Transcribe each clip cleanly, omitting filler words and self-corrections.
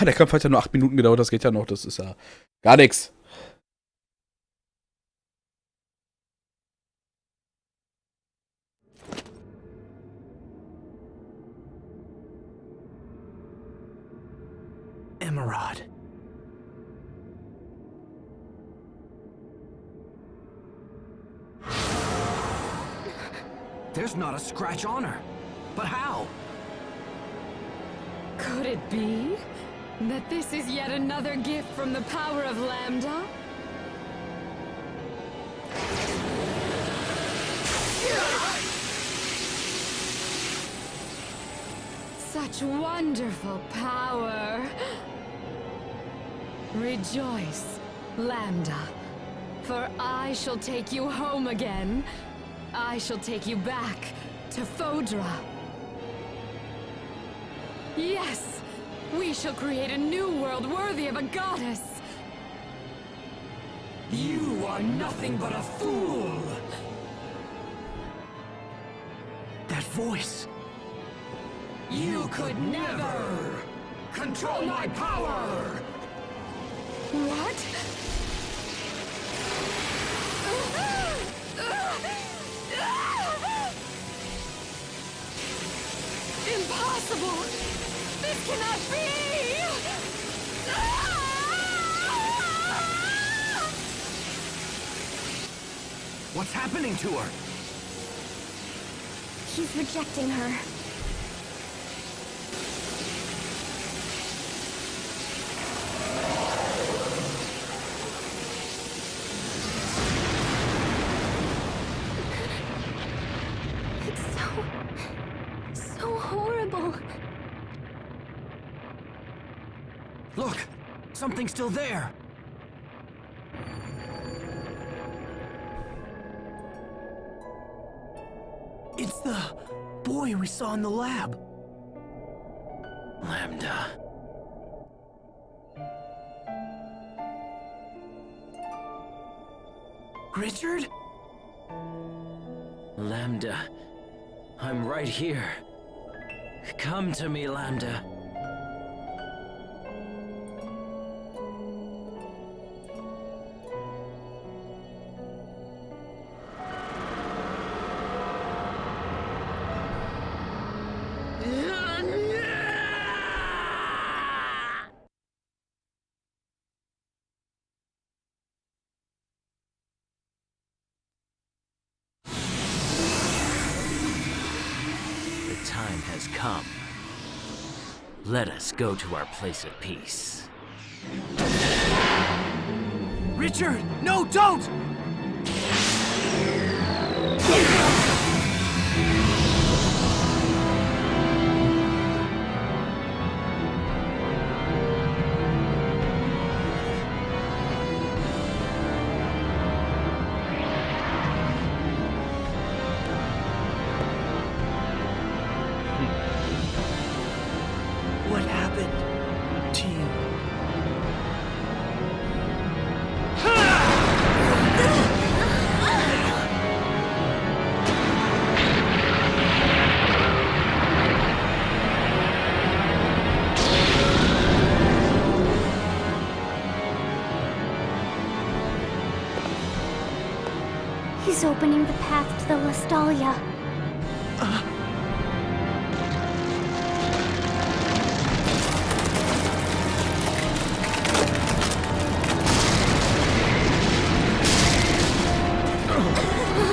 Ah, der Kampf hat ja nur 8 Minuten gedauert, das geht ja noch, das ist ja gar nichts. Emerald. There's not a scratch on her. But how? Could it be that this is yet another gift from the power of Lambda? Such wonderful power. Rejoice, Lambda, for I shall take you home again. I shall take you back to Fodra. Yes, we shall create a new world worthy of a goddess. You are nothing but a fool! That voice! You could never control my power! What? Impossible! This cannot be! What's happening to her? He's rejecting her. It's so horrible. Look! Something's still there! It's the boy we saw in the lab. Lambda. Richard? Lambda. I'm right here. Come to me, Lambda. The time has come. Let us go to our place of peace. Richard! No, don't! What happened to you? He's opening the path to the Lestalia.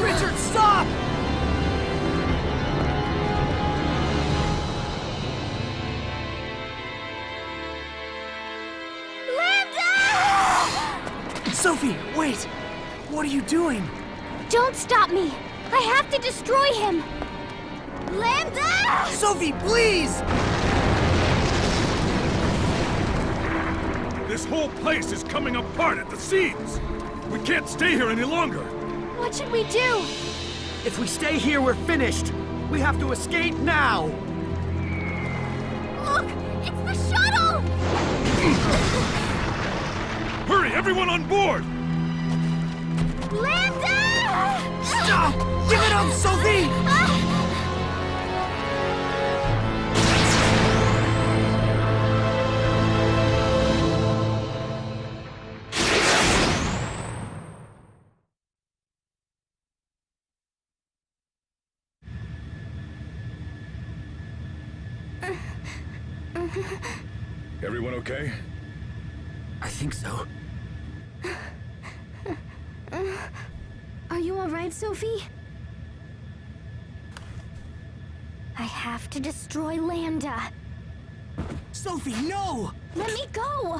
Richard, stop! Sophie, wait! What are you doing? Don't stop me! I have to destroy him! Lambda! Sophie, please! This whole place is coming apart at the seams! We can't stay here any longer! What should we do? If we stay here, we're finished! We have to escape now! Look! It's the shuttle! Hurry, everyone on board! Lambda! Stop! Give it up, Sophie! Everyone okay? I think so. Are you alright, Sophie? I have to destroy Lambda. Sophie, no! Let me go!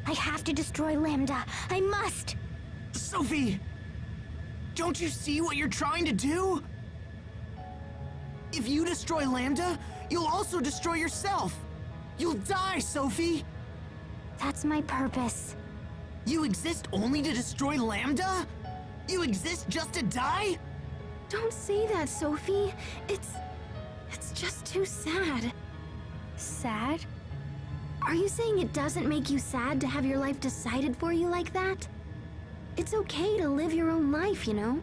I have to destroy Lambda. I must! Sophie! Don't you see what you're trying to do? If you destroy Lambda, you'll also destroy yourself. You'll die, Sophie! That's my purpose. You exist only to destroy Lambda? You exist just to die? Don't say that, Sophie. It's just too sad. Sad? Are you saying it doesn't make you sad to have your life decided for you like that? It's okay to live your own life, you know?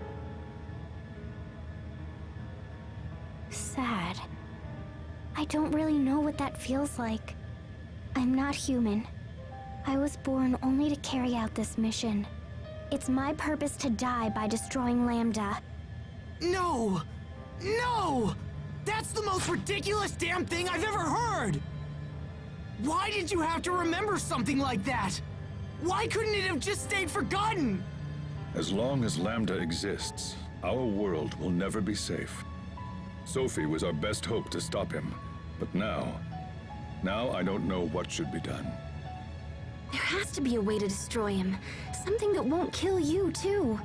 Sad. I don't really know what that feels like. I'm not human. I was born only to carry out this mission. It's my purpose to die by destroying Lambda. No! No! That's the most ridiculous damn thing I've ever heard! Why did you have to remember something like that? Why couldn't it have just stayed forgotten? As long as Lambda exists, our world will never be safe. Sophie was our best hope to stop him, but now I don't know what should be done. There has to be a way to destroy him. Something that won't kill you, too.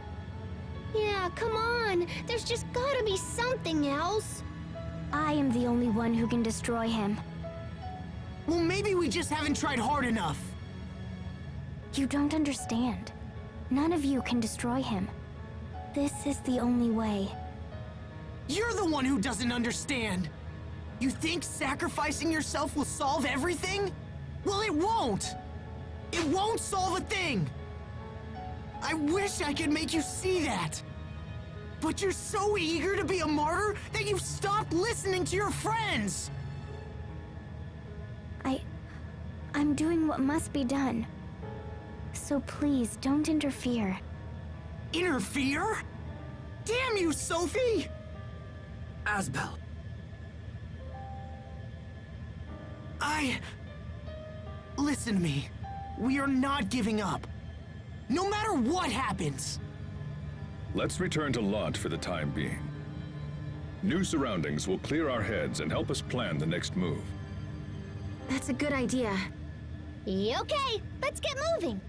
Yeah, come on. There's just gotta be something else. I am the only one who can destroy him. Well, maybe we just haven't tried hard enough. You don't understand. None of you can destroy him. This is the only way. You're the one who doesn't understand. You think sacrificing yourself will solve everything? Well, it won't. It won't solve a thing. I wish I could make you see that. But you're so eager to be a martyr that you've stopped listening to your friends. I'm doing what must be done. So please, don't interfere. Interfere? Damn you, Sophie! Asbel. Listen to me. We are not giving up. No matter what happens. Let's return to launch for the time being. New surroundings will clear our heads and help us plan the next move. That's a good idea. Okay, let's get moving.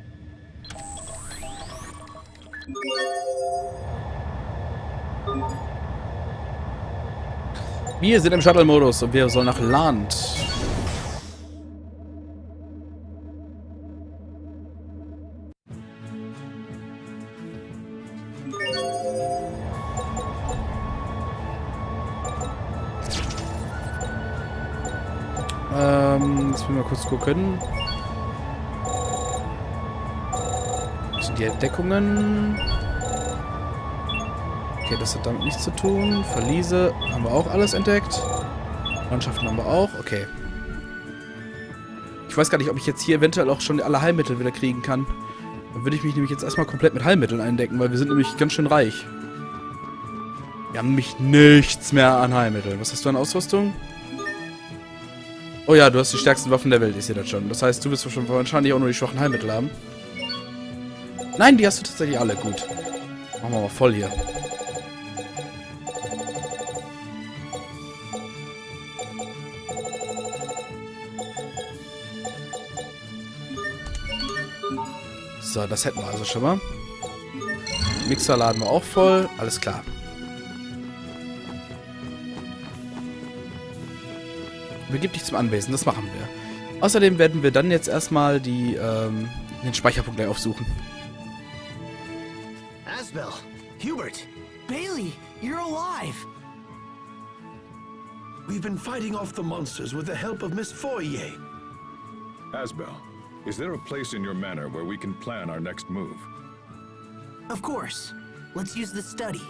Wir sind im Shuttle-Modus und wir sollen nach Land. Jetzt müssen wir mal kurz gucken. Das sind die Entdeckungen. Okay, das hat damit nichts zu tun. Verliese haben wir auch alles entdeckt. Mannschaften haben wir auch. Okay. Ich weiß gar nicht, ob ich jetzt hier eventuell auch schon alle Heilmittel wieder kriegen kann. Dann würde ich mich nämlich jetzt erstmal komplett mit Heilmitteln eindecken, weil wir sind nämlich ganz schön reich. Wir haben nämlich nichts mehr an Heilmitteln. Was hast du an Ausrüstung? Oh ja, du hast die stärksten Waffen der Welt, ich sehe das schon. Das heißt, du wirst schon wahrscheinlich auch nur die schwachen Heilmittel haben. Nein, die hast du tatsächlich alle. Gut. Machen wir mal voll hier. So, das hätten wir also schon mal. Mixer laden wir auch voll. Alles klar. Begib dich zum Anwesen, das machen wir. Außerdem werden wir dann jetzt erstmal den Speicherpunkt gleich aufsuchen. Asbel, Hubert, Bailey, you're alive. We've been fighting off the monsters with the help of Miss Fourier. Asbel, is there a place in your manor where we can plan our next move? Of course. Let's use the study.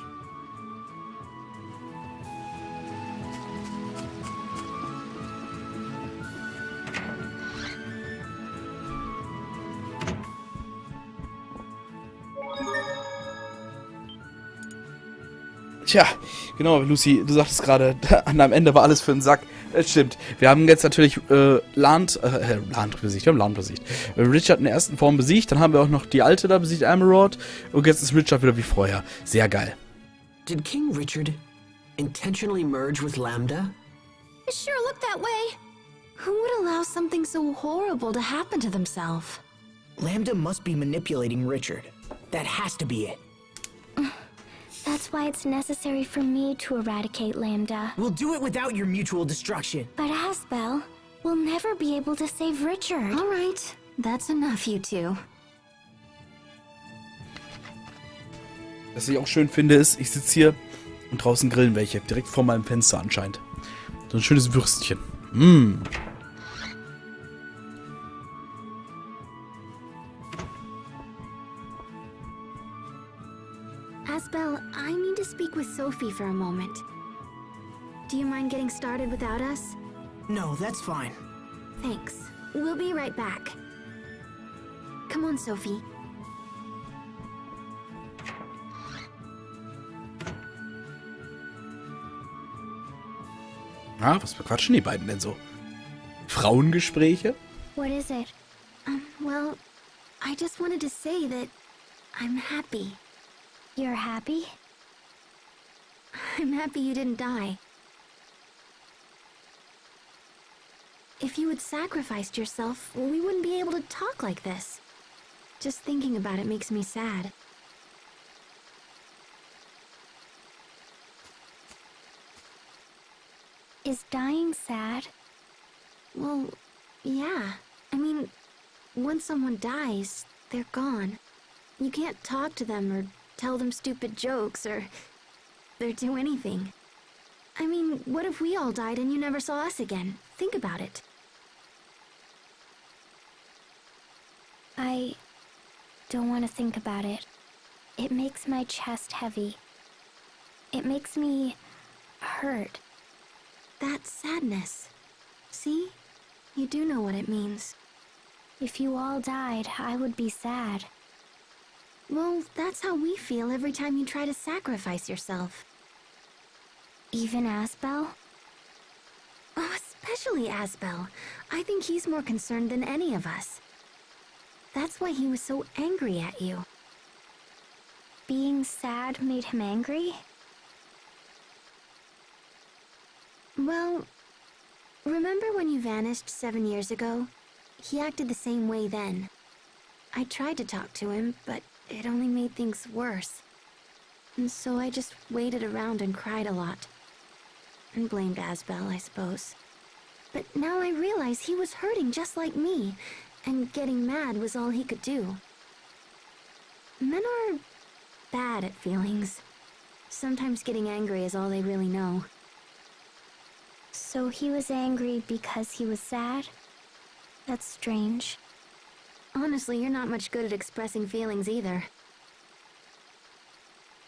Tja, genau, Lucy, du sagtest gerade, am Ende war alles für den Sack. Das stimmt. Wir haben jetzt natürlich Land besiegt. Wir haben Land besiegt. Richard in der ersten Form besiegt, dann haben wir auch noch die alte da besiegt, Emerald. Und jetzt ist Richard wieder wie vorher. Sehr geil. Did King Richard intentionally merge with Lambda? It sure looked that way. Who would allow something so horrible to happen to themselves? Lambda must be manipulating Richard. That has to be it. That's why it's necessary for me to eradicate Lambda. We'll do it without your mutual destruction. But Asbel will never be able to save Richard. All right, that's enough, you two. Was ich auch schön finde, ist, ich sitze hier und draußen grillen welche. Direkt vor meinem Fenster anscheinend. So ein schönes Würstchen. Mmh. Asbel, I need to speak with Sophie for a moment. Do you mind getting started without us? No, that's fine. Thanks. We'll be right back. Come on, Sophie. Ah, was bequatschen die beiden denn so? Frauengespräche? What is it? Well, I just wanted to say that I'm happy. You're happy? I'm happy you didn't die. If you had sacrificed yourself, we wouldn't be able to talk like this. Just thinking about it makes me sad. Is dying sad? Well, yeah. I mean, once someone dies, they're gone. You can't talk to them or tell them stupid jokes or do anything. I mean, what if we all died and you never saw us again? Think about it. I don't want to think about it. It makes my chest heavy. It makes me hurt. That's sadness. See? You do know what it means. If you all died, I would be sad. Well, that's how we feel every time you try to sacrifice yourself. Even Asbel? Oh, especially Asbel. I think he's more concerned than any of us. That's why he was so angry at you. Being sad made him angry? Well, remember when you vanished 7 years ago? He acted the same way then. I tried to talk to him, but it only made things worse. And so I just waited around and cried a lot. And blamed Asbel, I suppose. But now I realize he was hurting just like me, and getting mad was all he could do. Men are bad at feelings. Sometimes getting angry is all they really know. So he was angry because he was sad? That's strange. Honestly, you're not much good at expressing feelings either.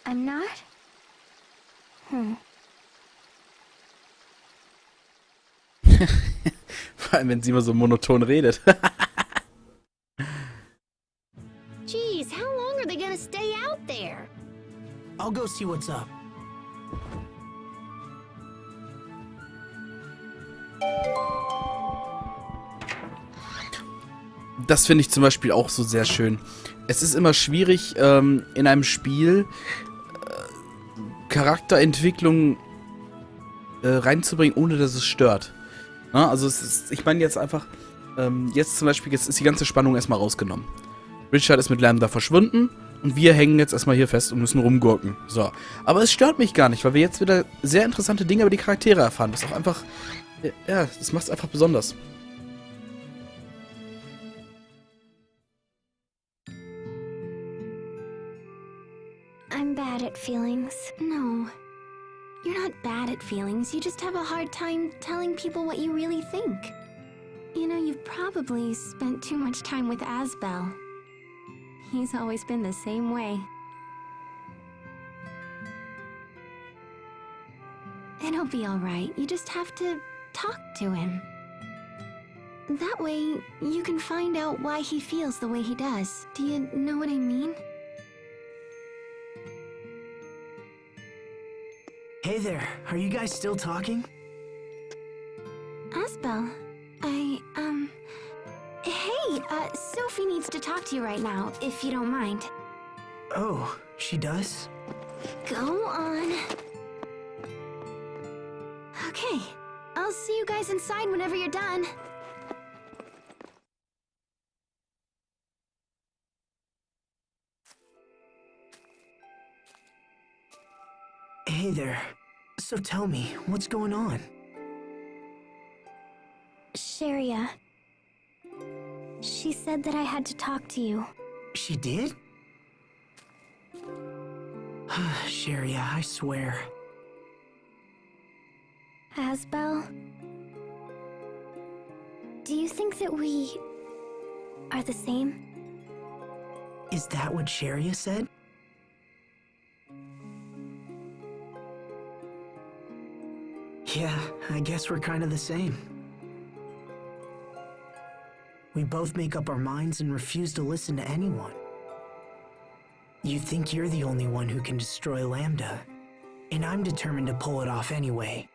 I'm not? Vor allem, wenn sie immer so monoton redet. Jeez, how long are they gonna stay out there? I'll go see what's up. Das finde ich zum Beispiel auch so sehr schön. Es ist immer schwierig, in einem Spiel Charakterentwicklung reinzubringen, ohne dass es stört. Na, also ich meine jetzt einfach, jetzt zum Beispiel, jetzt ist die ganze Spannung erstmal rausgenommen. Richard ist mit Lambda verschwunden und wir hängen jetzt erstmal hier fest und müssen rumgurken. So. Aber es stört mich gar nicht, weil wir jetzt wieder sehr interessante Dinge über die Charaktere erfahren. Das ist auch einfach, ja, das macht es einfach besonders. I'm bad at feelings. No. You're not bad at feelings, you just have a hard time telling people what you really think. You know, you've probably spent too much time with Asbel. He's always been the same way. It'll be alright, you just have to talk to him. That way, you can find out why he feels the way he does. Do you know what I mean? Hey there, are you guys still talking? Asbel, hey, Sophie needs to talk to you right now, if you don't mind. Oh, she does? Go on. Okay, I'll see you guys inside whenever you're done. Hey there. So tell me, what's going on? Sharia. She said that I had to talk to you. She did? Sharia, I swear. Asbel, do you think that we are the same? Is that what Sharia said? Yeah, I guess we're kind of the same. We both make up our minds and refuse to listen to anyone. You think you're the only one who can destroy Lambda, and I'm determined to pull it off anyway.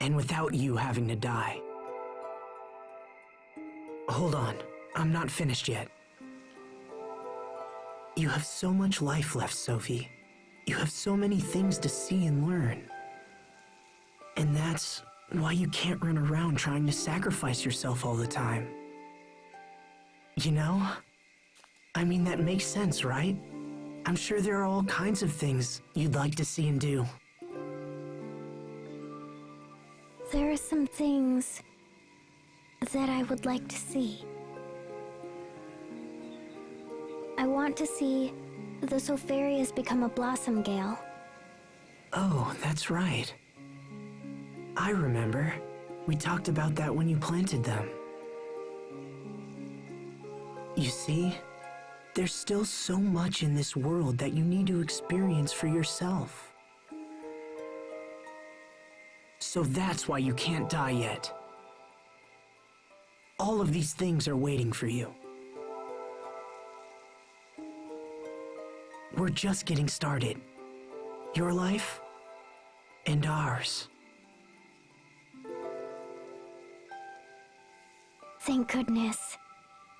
And without you having to die. Hold on, I'm not finished yet. You have so much life left, Sophie. You have so many things to see and learn. And that's why you can't run around trying to sacrifice yourself all the time. You know? I mean, that makes sense, right? I'm sure there are all kinds of things you'd like to see and do. There are some things that I would like to see. I want to see the Sopharias become a blossom gale. Oh, that's right. I remember. We talked about that when you planted them. You see, there's still so much in this world that you need to experience for yourself. So that's why you can't die yet. All of these things are waiting for you. We're just getting started. Your life and ours. Thank goodness.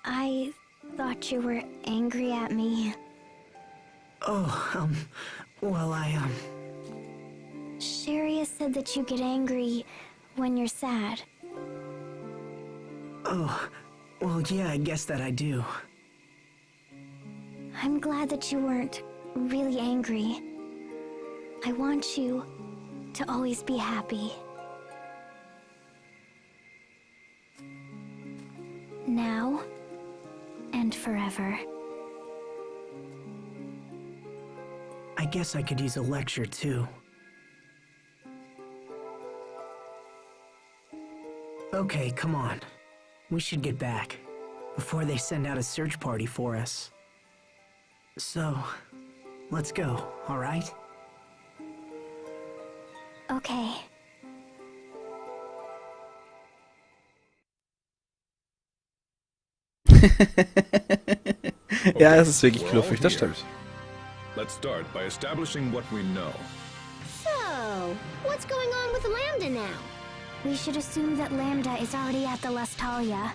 I thought you were angry at me. Oh, well, Sharia said that you get angry when you're sad. Oh, well, yeah, I guess that I do. I'm glad that you weren't really angry. I want you to always be happy. Now and forever. I guess I could use a lecture, too. Okay, come on. We should get back, before they send out a search party for us. So, let's go, all right? Okay. Ja, es ist wirklich We're all knuffig, das here. stimmt. Let's start by establishing what we know. So, what's going on with Lambda now? We should assume that Lambda is already at the Lestalia.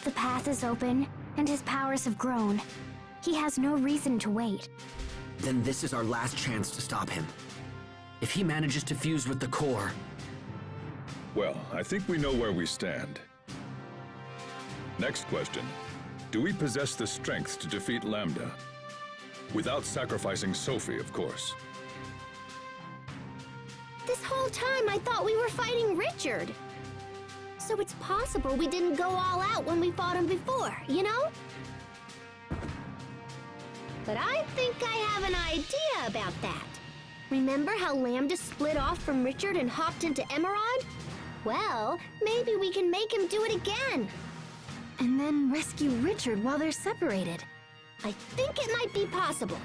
The path is open, and his powers have grown. He has no reason to wait. Then this is our last chance to stop him. If he manages to fuse with the core... Well, I think we know where we stand. Next question. Do we possess the strength to defeat Lambda? Without sacrificing Sophie, of course. This whole time I thought we were fighting Richard. So it's possible we didn't go all out when we fought him before, you know? But I think I have an idea about that. Remember how Lambda split off from Richard and hopped into Emerald? Well, maybe we can make him do it again. And then rescue Richard while they're separated. I think it might be possible.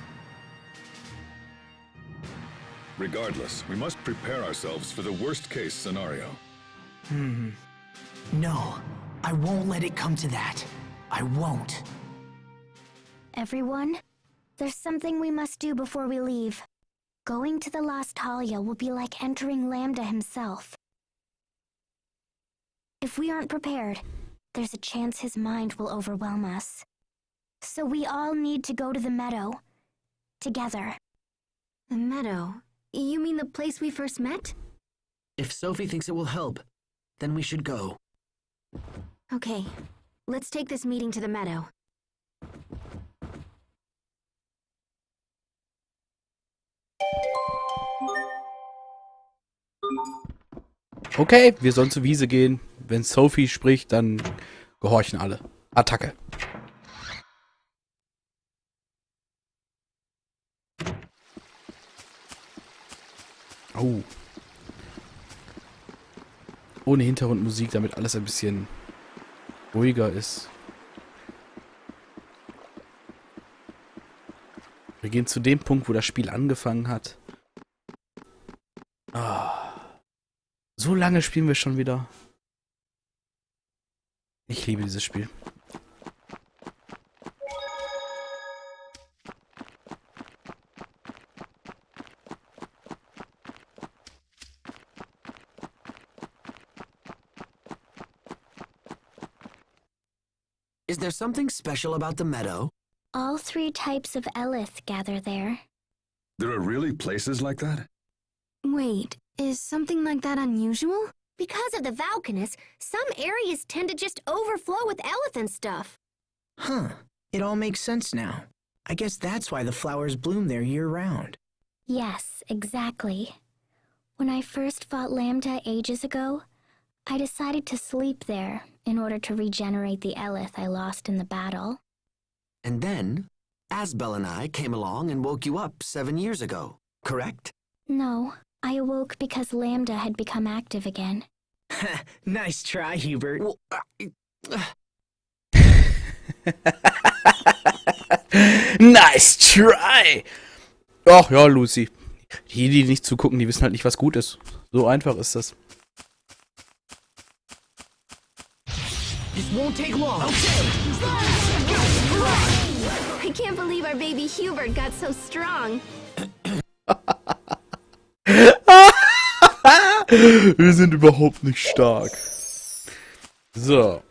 Regardless, we must prepare ourselves for the worst-case scenario. No, I won't let it come to that. I won't. Everyone, there's something we must do before we leave. Going to the Lost Talia will be like entering Lambda himself. If we aren't prepared, there's a chance his mind will overwhelm us. So we all need to go to the meadow. Together. The meadow? You mean the place we first met? If Sophie thinks it will help, then we should go. Okay, let's take this meeting to the meadow. Okay, wir sollen zur Wiese gehen. Wenn Sophie spricht, dann gehorchen alle. Attacke. Oh. Ohne Hintergrundmusik, damit alles ein bisschen ruhiger ist. Wir gehen zu dem Punkt, wo das Spiel angefangen hat. Ah. So lange spielen wir schon wieder. Ich liebe dieses Spiel. Is there something special about the meadow? All 3 types of Elith gather there. There are really places like that? Wait, is something like that unusual? Because of the Valkanus, some areas tend to just overflow with elephant stuff. Huh. It all makes sense now. I guess that's why the flowers bloom there year-round. Yes, exactly. When I first fought Lambda ages ago, I decided to sleep there in order to regenerate the Elith I lost in the battle. And then, Asbel and I came along and woke you up 7 years ago, correct? No, I awoke because Lambda had become active again. Nice try, Hubert. Well, Nice try! Ach ja, Lucy. Die nicht zugucken, die wissen halt nicht, was gut ist. So einfach ist das. This won't take long. I can't believe our baby Hubert got so strong. Wir sind überhaupt nicht stark. So.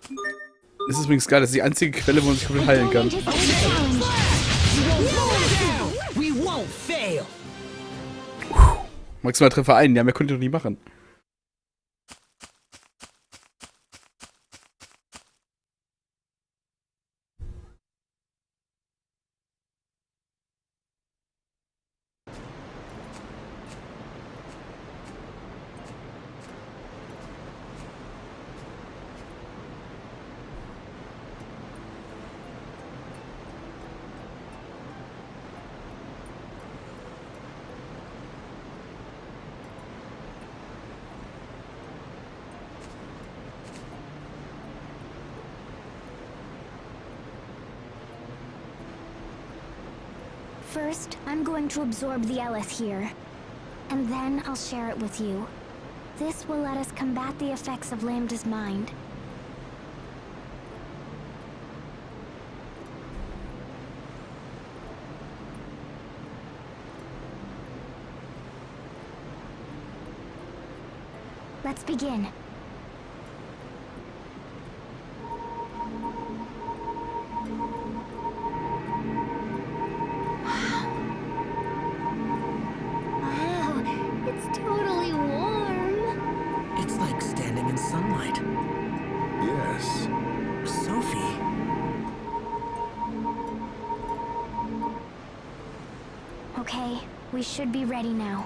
Das ist übrigens geil, das ist die einzige Quelle, wo man sich komplett heilen kann. We won't fail. Maximal Treffer ein, ja, mehr könnt ihr doch nicht machen. First, I'm going to absorb the Elith here, and then I'll share it with you. This will let us combat the effects of Lambda's mind. Let's begin. It's totally warm. it's like standing in sunlight. Yes. Sophie. Okay, we should be ready now.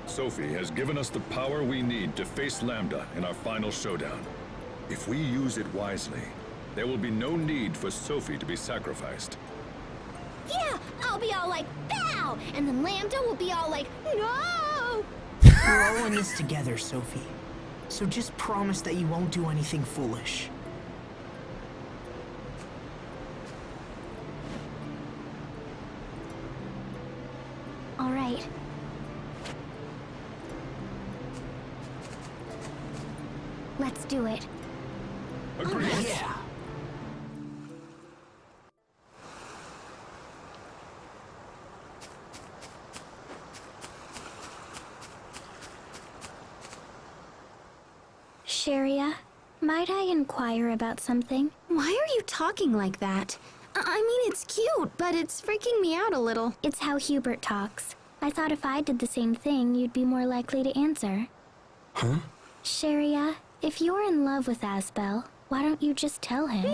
Sophie has given us the power we need to face Lambda in our final showdown. If we use it wisely, there will be no need for Sophie to be sacrificed. Yeah, I'll be all like, "Bow!" And then Lambda will be all like, "No!" We're all in this together, Sophie. So just promise that you won't do anything foolish. All right. Let's do it. Agreed. Yeah. Sharia, might I inquire about something? Why are you talking like that? I mean, it's cute, but it's freaking me out a little. It's how Hubert talks. I thought if I did the same thing, you'd be more likely to answer. Huh? Sharia, if you're in love with Asbel, why don't you just tell him?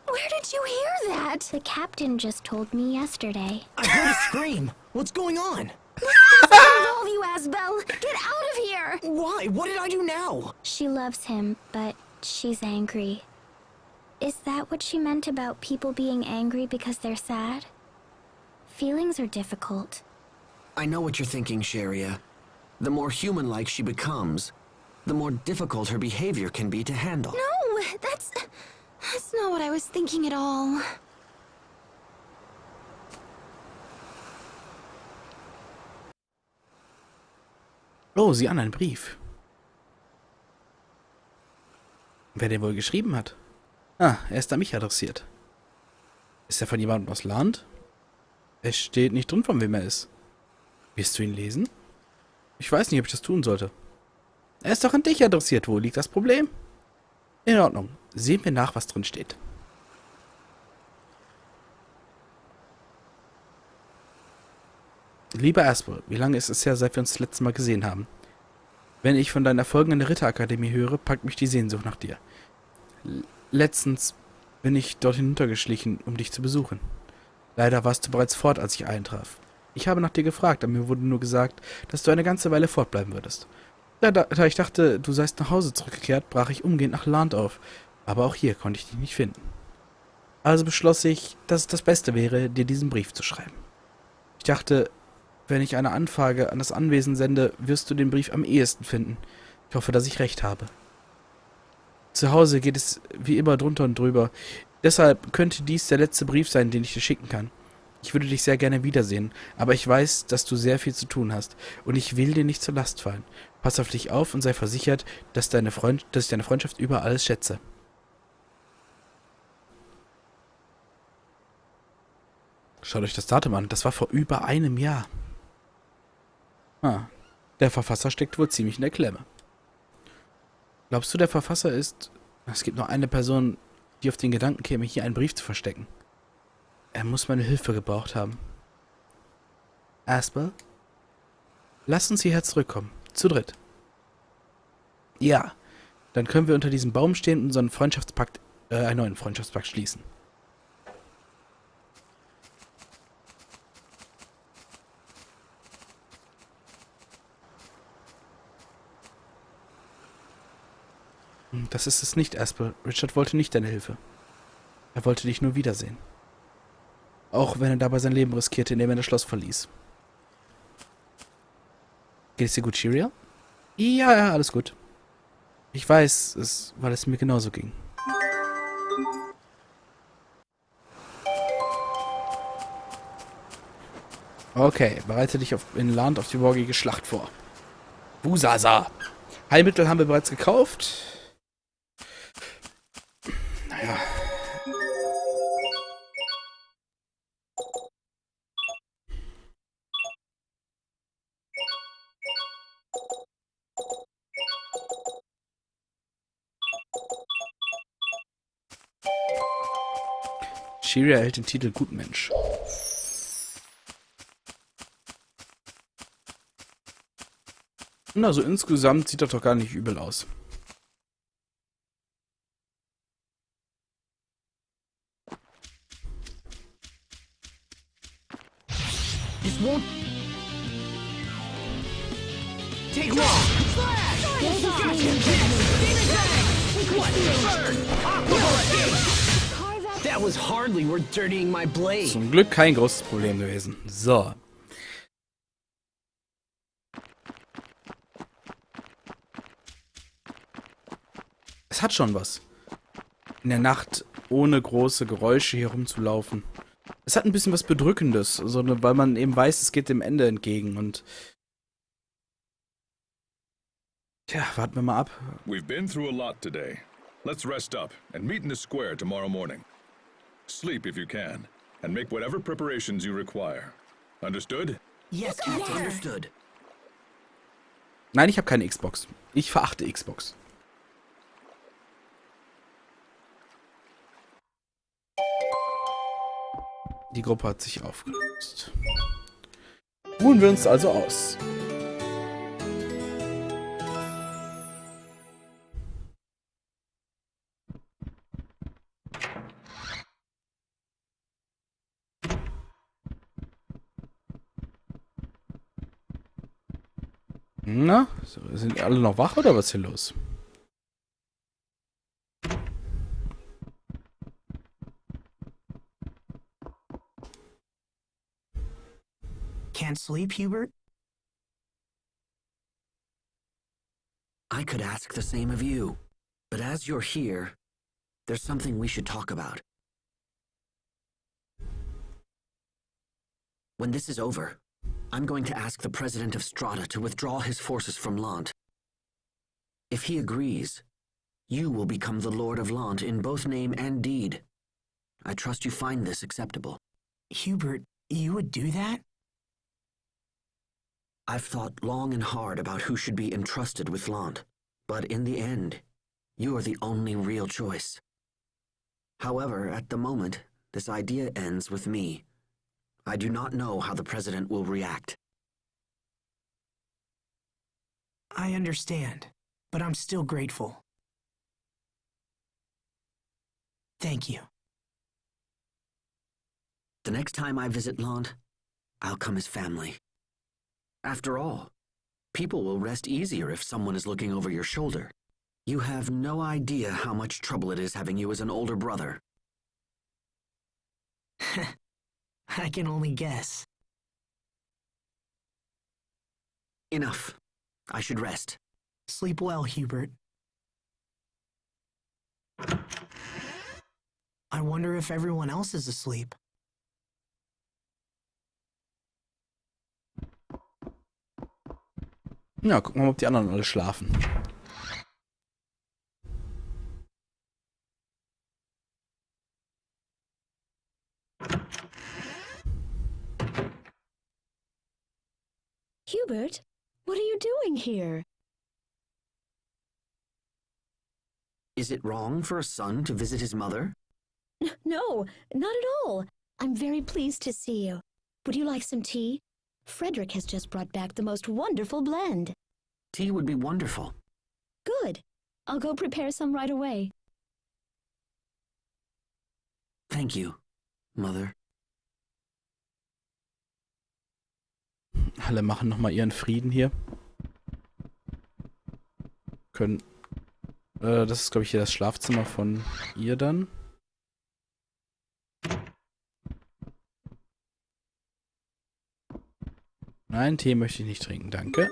Where did you hear that? The captain just told me yesterday. I heard a scream. What's going on? Doesn't involve you, Asbel. Get out of here. Why? What did I do now? She loves him, but she's angry. Is that what she meant about people being angry because they're sad? Feelings are difficult. I know what you're thinking, Sharia. The more human-like she becomes, the more difficult her behavior can be to handle. No, that's not what I was thinking at all. Oh, sieh an, ein Brief. Wer den wohl geschrieben hat? Ah, er ist an mich adressiert. Ist er von jemandem aus Land? Es steht nicht drin, von wem er ist. Wirst du ihn lesen? Ich weiß nicht, ob ich das tun sollte. Er ist doch an dich adressiert. Wo liegt das Problem? In Ordnung. Sehen wir nach, was drin steht. Lieber Asbel, wie lange ist es her, seit wir uns das letzte Mal gesehen haben? Wenn ich von deinen Erfolgen in der Ritterakademie höre, packt mich die Sehnsucht nach dir. Letztens bin ich dort hinuntergeschlichen, um dich zu besuchen. Leider warst du bereits fort, als ich eintraf. Ich habe nach dir gefragt, aber mir wurde nur gesagt, dass du eine ganze Weile fortbleiben würdest. Da ich dachte, du seist nach Hause zurückgekehrt, brach ich umgehend nach Land auf. Aber auch hier konnte ich dich nicht finden. Also beschloss ich, dass es das Beste wäre, dir diesen Brief zu schreiben. Ich dachte, wenn ich eine Anfrage an das Anwesen sende, wirst du den Brief am ehesten finden. Ich hoffe, dass ich recht habe. Zu Hause geht es wie immer drunter und drüber. Deshalb könnte dies der letzte Brief sein, den ich dir schicken kann. Ich würde dich sehr gerne wiedersehen, aber ich weiß, dass du sehr viel zu tun hast und ich will dir nicht zur Last fallen. Pass auf dich auf und sei versichert, dass ich deine Freundschaft über alles schätze. Schaut euch das Datum an, das war vor über einem Jahr. Der Verfasser steckt wohl ziemlich in der Klemme. Glaubst du, der Verfasser ist... Es gibt nur eine Person, die auf den Gedanken käme, hier einen Brief zu verstecken. Er muss meine Hilfe gebraucht haben. Asbel? Lass uns hierher zurückkommen. Zu dritt. Ja, dann können wir unter diesem Baum stehen und unseren Freundschaftspakt, einen neuen Freundschaftspakt schließen. Das ist es nicht, Asbel. Richard wollte nicht deine Hilfe. Er wollte dich nur wiedersehen. Auch wenn er dabei sein Leben riskierte, indem er das Schloss verließ. Geht es dir gut, Sharia? Ja, alles gut. Ich weiß, weil es mir genauso ging. Okay, bereite dich in Land auf die morgige Schlacht vor. Busasa. Heilmittel haben wir bereits gekauft. Naja. Sharia erhält den Titel Gutmensch. Also insgesamt sieht das doch gar nicht übel aus. This won't take long. That was hardly worth dirtying my blade. Zum Glück kein großes Problem gewesen. So. Es hat schon was. In der Nacht ohne große Geräusche hier rumzulaufen. Es hat ein bisschen was Bedrückendes, weil man eben weiß, es geht dem Ende entgegen und... Tja, warten wir mal ab. We've been through a lot today. Let's rest up and meet in the square tomorrow morning. Sleep if you can, and make whatever preparations you require. Understood? Yes, Captain. Understood. Nein, ich habe keine Xbox. Ich verachte Xbox. Die Gruppe hat sich aufgelöst. Ruhen wir uns also aus. Na, so, sind alle noch wach oder was ist hier los? Can't sleep, Hubert? I could ask the same of you. But as you're here, there's something we should talk about. When this is over, I'm going to ask the president of Strata to withdraw his forces from Lant. If he agrees, you will become the Lord of Lant in both name and deed. I trust you find this acceptable. Hubert, you would do that? I've thought long and hard about who should be entrusted with Lant, but in the end, you are the only real choice. However, at the moment, this idea ends with me. I do not know how the president will react. I understand, but I'm still grateful. Thank you. The next time I visit Lant, I'll come as family. After all, people will rest easier if someone is looking over your shoulder. You have no idea how much trouble it is having you as an older brother. I can only guess. Enough. I should rest. Sleep well, Hubert. I wonder if everyone else is asleep. Ja, gucken wir mal, ob die anderen alle schlafen. Hubert, what are you doing here? Is it wrong for a son to visit his mother? No, not at all. I'm very pleased to see you. Would you like some tea? Frederick has just brought back the most wonderful blend. Tea would be wonderful. Good. I'll go prepare some right away. Thank you, Mother. Alle machen nochmal ihren Frieden hier. Können. Das ist, glaube ich, hier das Schlafzimmer von ihr dann. Nein, Tee möchte ich nicht trinken, danke.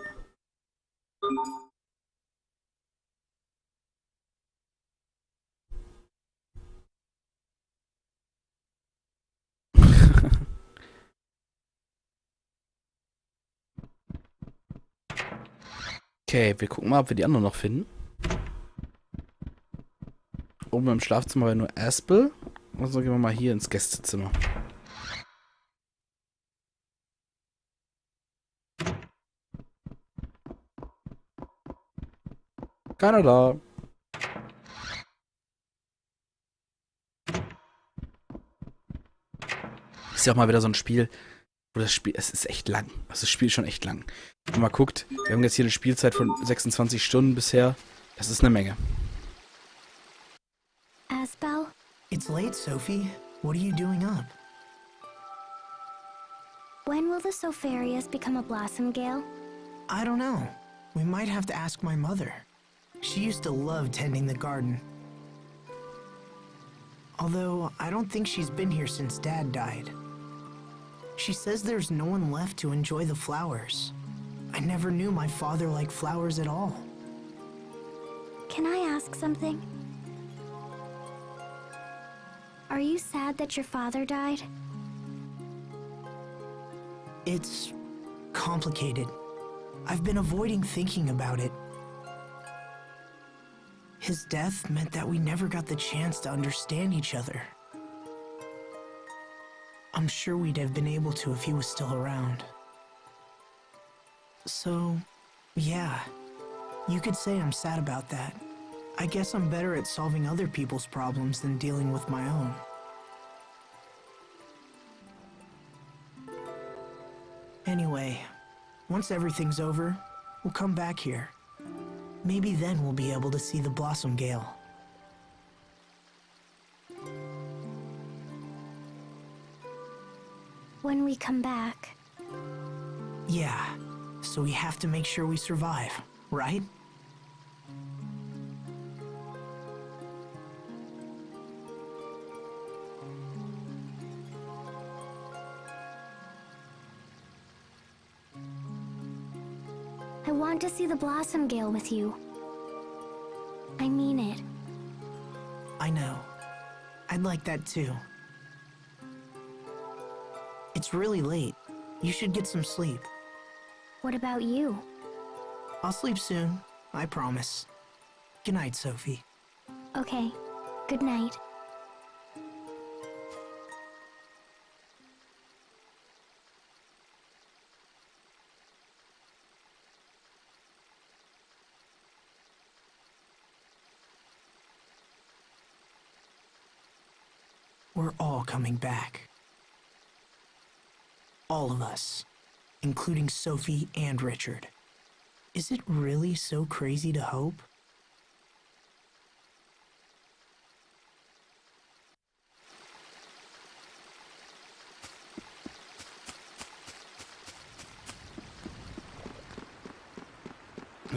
Okay, wir gucken mal, ob wir die anderen noch finden. Oben im Schlafzimmer war nur Aspel. Also gehen wir mal hier ins Gästezimmer. Keiner da. Ist ja auch mal wieder so ein Spiel, wo das Spiel, es ist echt lang. Also das Spiel ist schon echt lang. Wenn man mal guckt, wir haben jetzt hier eine Spielzeit von 26 Stunden bisher. Das ist eine Menge. Aspel? It's late, Sophie. What are you doing up? When will the Sopharias become a blossom gale? I don't know. We might have to ask my mother. She used to love tending the garden. Although, I don't think she's been here since Dad died. She says there's no one left to enjoy the flowers. I never knew my father liked flowers at all. Can I ask something? Are you sad that your father died? It's complicated. I've been avoiding thinking about it. His death meant that we never got the chance to understand each other. I'm sure we'd have been able to if he was still around. So, Yeah, you could say I'm sad about that. I guess I'm better at solving other people's problems than dealing with my own. Anyway, once everything's over, we'll come back here. Maybe then we'll be able to see the Blossom Gale. When we come back. Yeah, so we have to make sure we survive, right? I want to see the Blossom Gale with you. I mean it. I know. I'd like that too. It's really late. You should get some sleep. What about you? I'll sleep soon, I promise. Good night, Sophie. Okay. Good night. We're all coming back. All of us, including Sophie and Richard. Is it really so crazy to hope?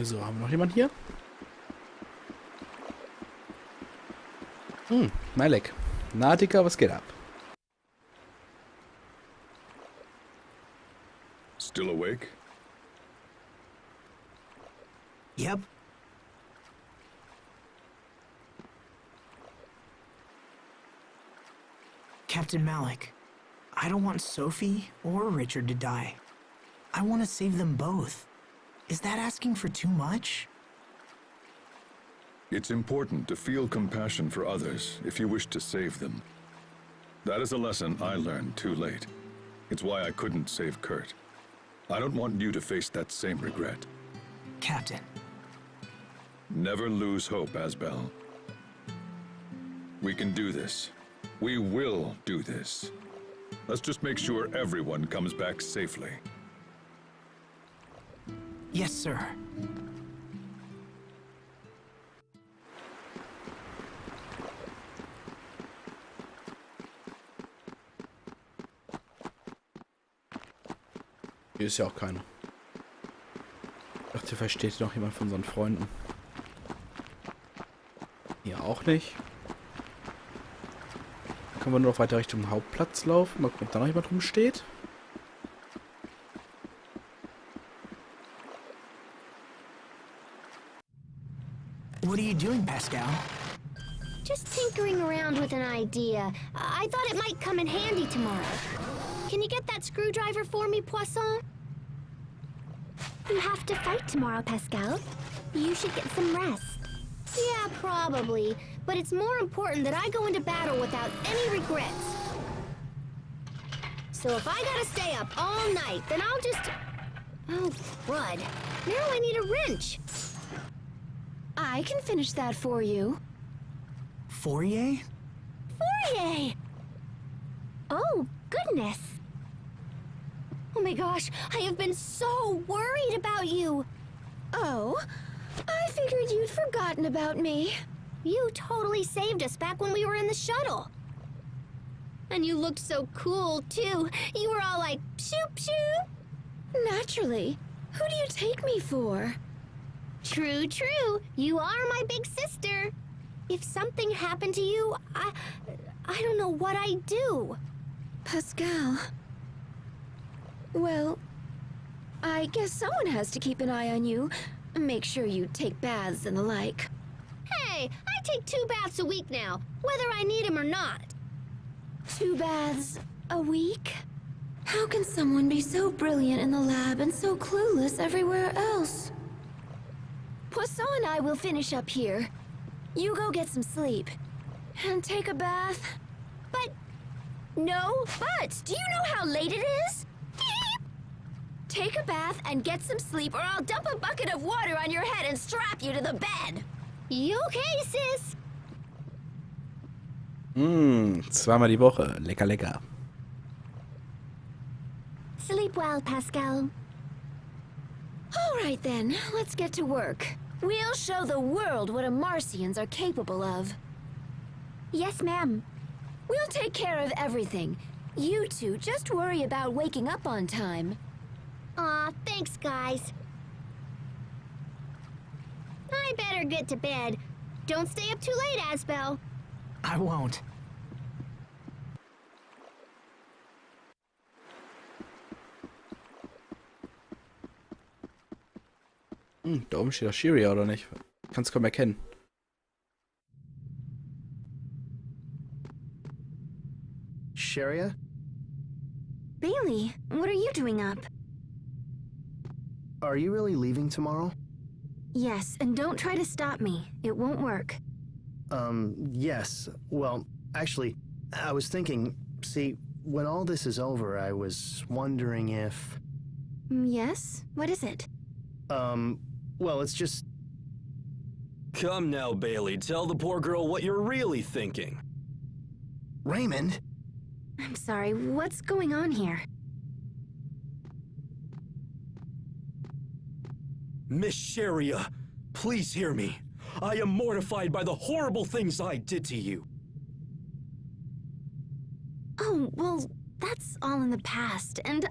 So, haben wir noch jemand hier? Malek. Na, Dicker, was geht ab? Still awake? Yep. Captain Malik, I don't want Sophie or Richard to die. I want to save them both. Is that asking for too much? It's important to feel compassion for others if you wish to save them. That is a lesson I learned too late. It's why I couldn't save Kurt. I don't want you to face that same regret. Captain. Never lose hope, Asbel. We can do this. We will do this. Let's just make sure everyone comes back safely. Yes, sir. Hier ist ja auch keiner. Ich dachte, vielleicht steht hier noch jemand von unseren Freunden. Hier auch nicht. Dann können wir nur noch weiter Richtung Hauptplatz laufen. Mal gucken, ob da noch jemand rumsteht. What are you doing, Pascal? Just tinkering around with an idea. I thought it might come in handy tomorrow. Can you get that screwdriver for me, Poisson? You have to fight tomorrow, Pascal. You should get some rest. Yeah, probably. But it's more important that I go into battle without any regrets. So if I gotta stay up all night, then I'll just... Oh, crud. Now I need a wrench. I can finish that for you. Fourier? Fourier! Oh, goodness. Oh my gosh, I have been so worried about you. Oh, I figured you'd forgotten about me. You totally saved us back when we were in the shuttle. And you looked so cool, too. You were all like, shoop, shoop. Naturally. Who do you take me for? True, true. You are my big sister. If something happened to you, I don't know what I'd do. Pascal. Well, I guess someone has to keep an eye on you. Make sure you take baths and the like. Hey, I take 2 baths a week now, whether I need them or not. 2 baths a week? How can someone be so brilliant in the lab and so clueless everywhere else? Poisson and I will finish up here. You go get some sleep. And take a bath. But... No, but! Do you know how late it is? take a bath and get some sleep, or I'll dump a bucket of water on your head and strap you to the bed. You okay, sis? Zweimal die Woche. Lecker, lecker. Sleep well, Pascal. All right then, let's get to work. We'll show the world what Marcians are capable of. Yes, ma'am. We'll take care of everything. You two just worry about waking up on time. Aw, thanks, guys. I better get to bed. Don't stay up too late, Asbel. I won't. Da oben steht doch Shiria, oder nicht? Kannst kaum erkennen. Sharia? Bailey, what are you doing up? Are you really leaving tomorrow? Yes, and don't try to stop me. It won't work. Yes. Well, actually, I was thinking, see, when all this is over, I was wondering if... Yes? What is it? Well, it's just... Come now, Bailey, tell the poor girl what you're really thinking. Raymond? I'm sorry, what's going on here? Miss Sharia, please hear me. I am mortified by the horrible things I did to you. Oh, well, that's all in the past, and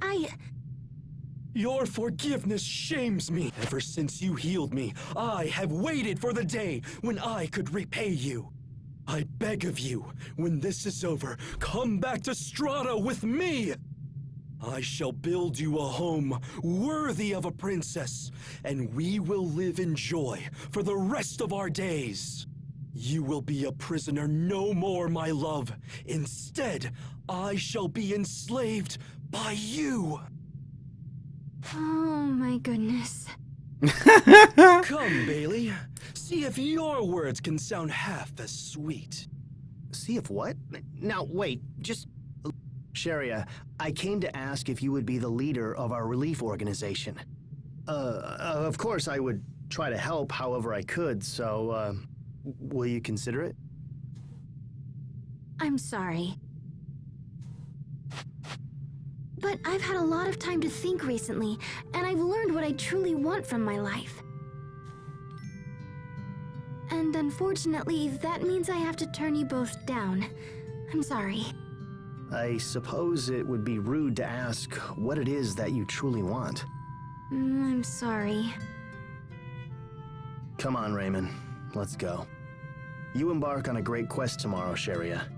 Your forgiveness shames me. Ever since you healed me, I have waited for the day when I could repay you. I beg of you, when this is over, come back to Strata with me. I shall build you a home worthy of a princess, and we will live in joy for the rest of our days. You will be a prisoner no more, my love. Instead, I shall be enslaved by you. Oh my goodness. Come, Bailey. See if your words can sound half as sweet. See if what? Now, wait, just... Sharia, I came to ask if you would be the leader of our relief organization. Of course I would try to help however I could, so, will you consider it? I'm sorry. But I've had a lot of time to think recently, and I've learned what I truly want from my life. And unfortunately, that means I have to turn you both down. I'm sorry. I suppose it would be rude to ask what it is that you truly want. I'm sorry. Come on, Raymond. Let's go. You embark on a great quest tomorrow, Sharia.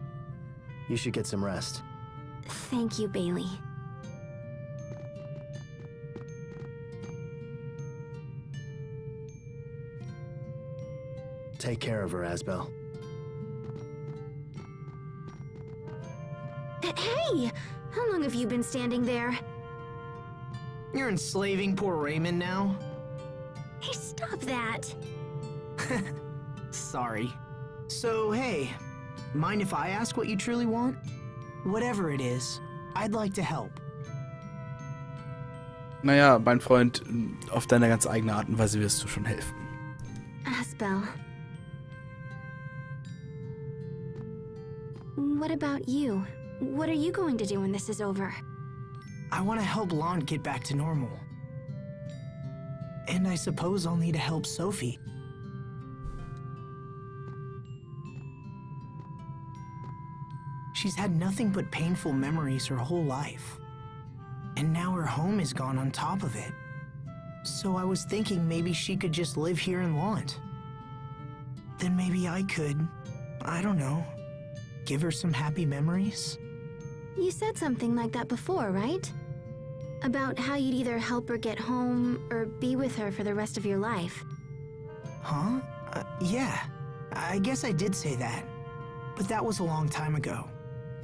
You should get some rest. Thank you, Bailey. Take care of her, Asbel. Hey! How long have you been standing there? You're enslaving poor Raymond now? Hey, stop that! Sorry. So, hey, mind if I ask what you truly want? Whatever it is, I'd like to help. Naja, mein Freund, auf deine ganz eigene Art und Weise wirst du schon helfen. Asbel. What about you? What are you going to do when this is over? I want to help Lon get back to normal. And I suppose I'll need to help Sophie. She's had nothing but painful memories her whole life. And now her home is gone on top of it. So I was thinking maybe she could just live here in Launt. Then maybe I could, I don't know, give her some happy memories? You said something like that before, right? About how you'd either help her get home or be with her for the rest of your life. Huh? Yeah. I guess I did say that. But that was a long time ago.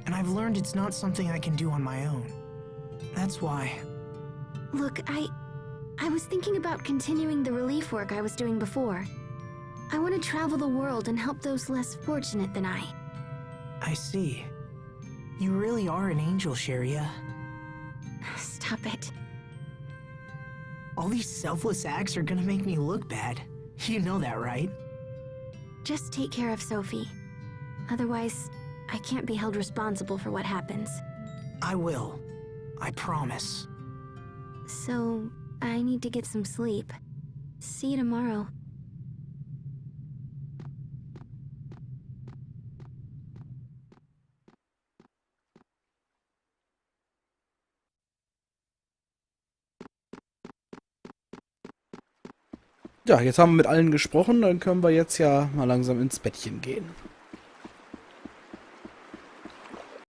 And I've learned it's not something I can do on my own. That's why. Look, I was thinking about continuing the relief work I was doing before. I want to travel the world and help those less fortunate than I. I see. You really are an angel, Sharia. Stop it. All these selfless acts are gonna make me look bad. You know that, right? Just take care of Sophie. Otherwise, I can't be held responsible for what happens. I will. I promise. So, I need to get some sleep. See you tomorrow. Ja, jetzt haben wir mit allen gesprochen, dann können wir jetzt ja mal langsam ins Bettchen gehen.